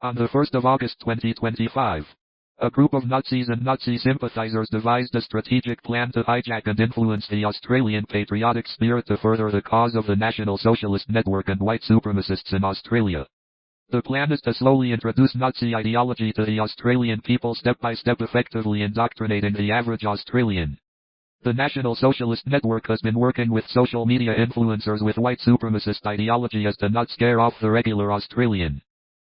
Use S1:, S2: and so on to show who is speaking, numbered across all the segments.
S1: On the 1st of August 2025, a group of Nazis and Nazi sympathizers devised a strategic plan to hijack and influence the Australian patriotic spirit to further the cause of the National Socialist Network and white supremacists in Australia. The plan is to slowly introduce Nazi ideology to the Australian people step by step, effectively indoctrinating the average Australian. The National Socialist Network has been working with social media influencers with white supremacist ideology as to not scare off the regular Australian.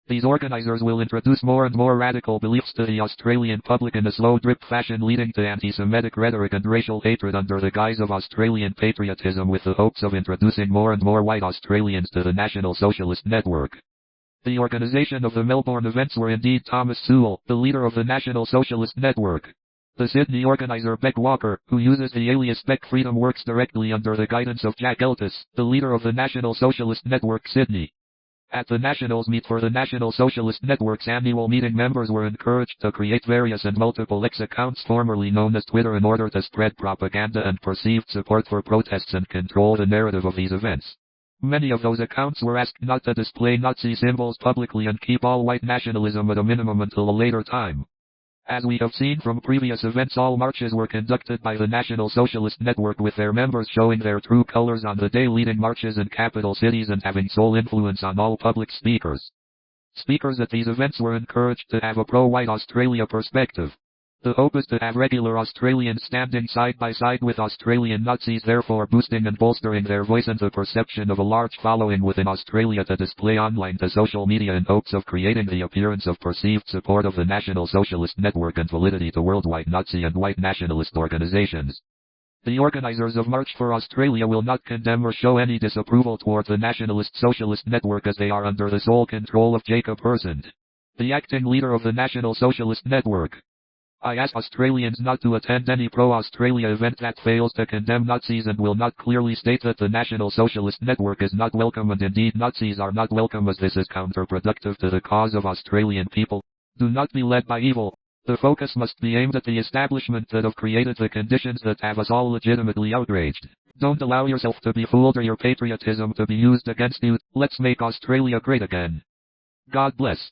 S1: These organizers will introduce more and more radical beliefs to the Australian public in a slow drip fashion, leading to anti-Semitic rhetoric and racial hatred under the guise of Australian patriotism, with the hopes of introducing more and more white Australians to the National Socialist Network. The organization of the Melbourne events were indeed Thomas Sewell, the leader of the National Socialist Network. The Sydney organizer Beck Walker, who uses the alias Beck Freedom, works directly under the guidance of Jack Eltis, the leader of the National Socialist Network Sydney. At the Nationals meet for the National Socialist Network's annual meeting, members were encouraged to create various and multiple X accounts, formerly known as Twitter, in order to spread propaganda and perceived support for protests and control the narrative of these events. Many of those accounts were asked not to display Nazi symbols publicly and keep all white nationalism at a minimum until a later time. As we have seen from previous events, all marches were conducted by the National Socialist Network, with their members showing their true colors on the day, leading marches in capital cities and having sole influence on all public speakers. Speakers at these events were encouraged to have a pro-white Australia perspective. The hope is to have regular Australians standing side by side with Australian Nazis, therefore boosting and bolstering their voice and the perception of a large following within Australia to display online to social media in hopes of creating the appearance of perceived support of the National Socialist Network and validity to worldwide Nazi and white nationalist organizations. The organizers of March for Australia will not condemn or show any disapproval toward the Nationalist Socialist Network, as they are under the sole control of Jacob Hersand, the acting leader of the National Socialist Network. I ask Australians not to attend any pro-Australia event that fails to condemn Nazis and will not clearly state that the National Socialist Network is not welcome, and indeed Nazis are not welcome, as this is counterproductive to the cause of Australian people. Do not be led by evil. The focus must be aimed at the establishment that have created the conditions that have us all legitimately outraged. Don't allow yourself to be fooled or your patriotism to be used against you. Let's make Australia great again. God bless.